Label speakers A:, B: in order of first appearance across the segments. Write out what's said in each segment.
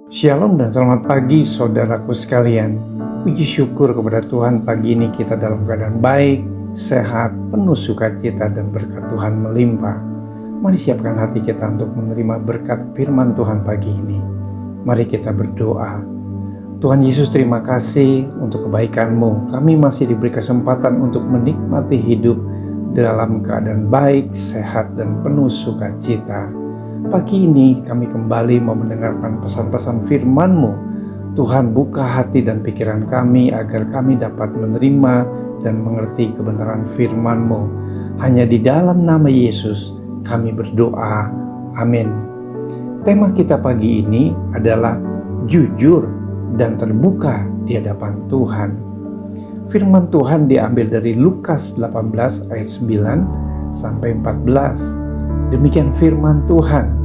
A: Shalom dan selamat pagi saudaraku sekalian. Puji syukur kepada Tuhan, pagi ini kita dalam keadaan baik, sehat, penuh sukacita dan berkat Tuhan melimpah. Mari siapkan hati kita untuk menerima berkat firman Tuhan pagi ini. Mari kita berdoa. Tuhan Yesus, terima kasih untuk kebaikan-Mu. Kami masih diberi kesempatan untuk menikmati hidup dalam keadaan baik, sehat dan penuh sukacita. Pagi ini kami kembali mau mendengarkan pesan-pesan firman-Mu. Tuhan, buka hati dan pikiran kami agar kami dapat menerima dan mengerti kebenaran firman-Mu. Hanya di dalam nama Yesus kami berdoa. Amin. Tema kita pagi ini adalah jujur dan terbuka di hadapan Tuhan. Firman Tuhan diambil dari Lukas 18 ayat 9 sampai 14. Demikian firman Tuhan.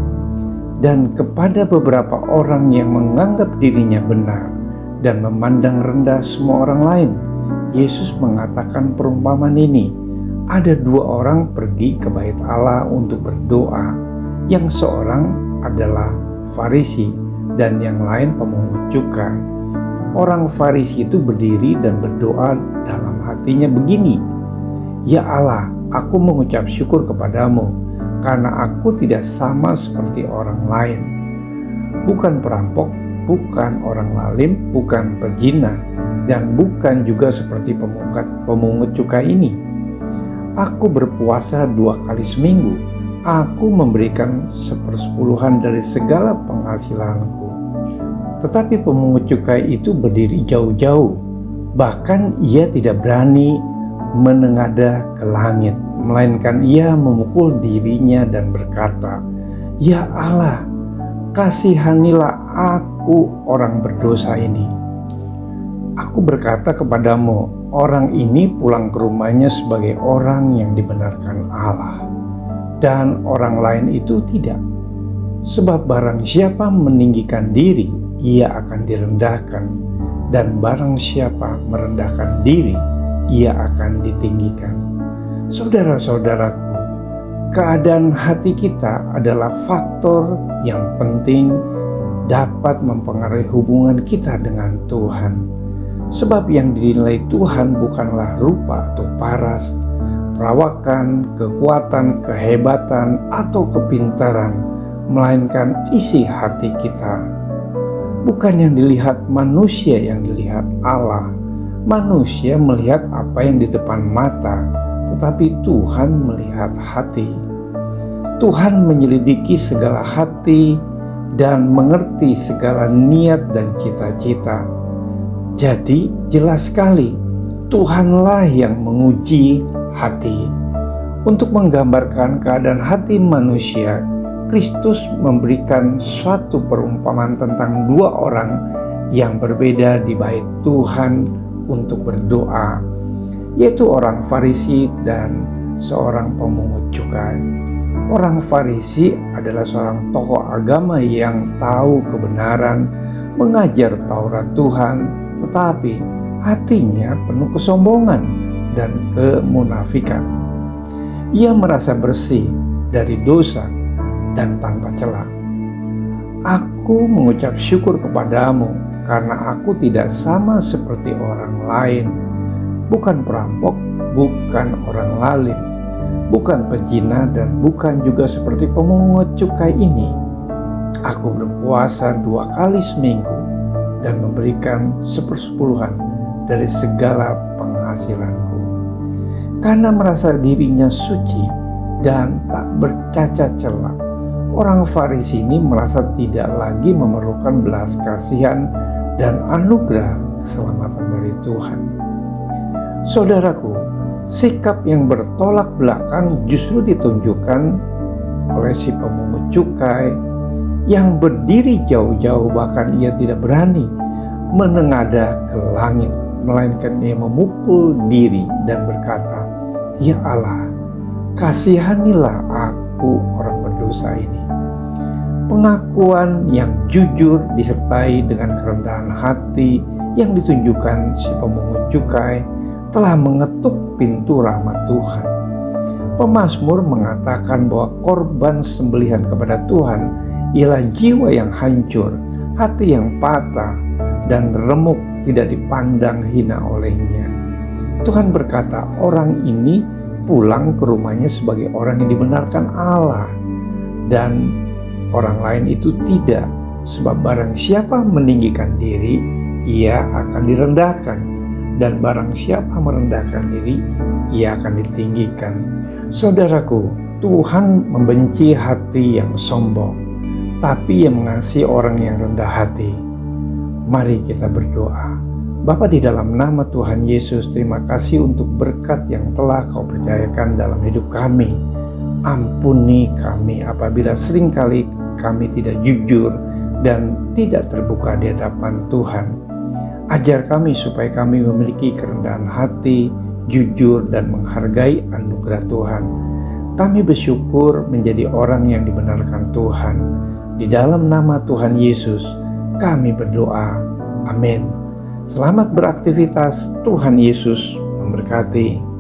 A: Dan kepada beberapa orang yang menganggap dirinya benar dan memandang rendah semua orang lain, Yesus mengatakan perumpamaan ini. Ada dua orang pergi ke bait Allah untuk berdoa. Yang seorang adalah Farisi dan yang lain pemungut cukai. Orang Farisi itu berdiri dan berdoa dalam hatinya begini, "Ya Allah, aku mengucap syukur kepadamu karena aku tidak sama seperti orang lain. Bukan perampok, bukan orang lalim, bukan pezina, dan bukan juga seperti pemungut cukai ini. Aku berpuasa 2 kali seminggu. Aku memberikan 1/10 dari segala penghasilanku." Tetapi pemungut cukai itu berdiri jauh-jauh. Bahkan ia tidak berani menengadah ke langit, melainkan ia memukul dirinya dan berkata, "Ya Allah, kasihanilah aku orang berdosa ini." Aku berkata kepadamu, orang ini pulang ke rumahnya sebagai orang yang dibenarkan Allah, dan orang lain itu tidak. Sebab barang siapa meninggikan diri, ia akan direndahkan, dan barang siapa merendahkan diri, ia akan ditinggikan. Saudara-saudaraku, keadaan hati kita adalah faktor yang penting dapat mempengaruhi hubungan kita dengan Tuhan. Sebab yang dinilai Tuhan bukanlah rupa atau paras, perawakan, kekuatan, kehebatan, atau kepintaran, melainkan isi hati kita. Bukan yang dilihat manusia, yang dilihat Allah. Manusia melihat apa yang di depan mata, tetapi Tuhan melihat hati. Tuhan menyelidiki segala hati dan mengerti segala niat dan cita-cita. Jadi jelas sekali Tuhanlah yang menguji hati. Untuk menggambarkan keadaan hati manusia, Kristus memberikan suatu perumpamaan tentang dua orang yang berbeda di bait Tuhan untuk berdoa, yaitu orang Farisi dan seorang pemungut cukai. Orang Farisi adalah seorang tokoh agama yang tahu kebenaran, mengajar Taurat Tuhan, tetapi hatinya penuh kesombongan dan kemunafikan. Ia merasa bersih dari dosa dan tanpa celah. "Aku mengucap syukur kepadamu karena aku tidak sama seperti orang lain. Bukan perampok, bukan orang lalim, bukan pezina, dan bukan juga seperti pemungut cukai ini. Aku berpuasa 2 kali seminggu dan memberikan 1/10 dari segala penghasilanku." Karena merasa dirinya suci dan tak bercacat celah, orang Farisi ini merasa tidak lagi memerlukan belas kasihan dan anugerah keselamatan dari Tuhan. Saudaraku, sikap yang bertolak belakang justru ditunjukkan oleh si pemungut cukai yang berdiri jauh-jauh, bahkan ia tidak berani menengadah ke langit, melainkan ia memukul diri dan berkata, "Ya Allah, kasihanilah aku orang berdosa ini." Pengakuan yang jujur disertai dengan kerendahan hati yang ditunjukkan si pemungut cukai telah mengetuk pintu rahmat Tuhan. Pemazmur mengatakan bahwa korban sembelihan kepada Tuhan ialah jiwa yang hancur hati yang patah dan remuk tidak dipandang hina olehnya. Tuhan berkata, orang ini pulang ke rumahnya sebagai orang yang dibenarkan Allah, dan orang lain itu tidak. Sebab barang siapa meninggikan diri, ia akan direndahkan, dan barang siapa merendahkan diri, ia akan ditinggikan. Saudaraku, Tuhan membenci hati yang sombong, tapi yang mengasihi orang yang rendah hati. Mari kita berdoa. Bapa, di dalam nama Tuhan Yesus, terima kasih untuk berkat yang telah Kau percayakan dalam hidup kami. Ampuni kami apabila seringkali kami tidak jujur dan tidak terbuka di hadapan Tuhan. Ajar kami supaya kami memiliki kerendahan hati, jujur, dan menghargai anugerah Tuhan. Kami bersyukur menjadi orang yang dibenarkan Tuhan. Di dalam nama Tuhan Yesus, kami berdoa. Amin. Selamat beraktivitas. Tuhan Yesus memberkati.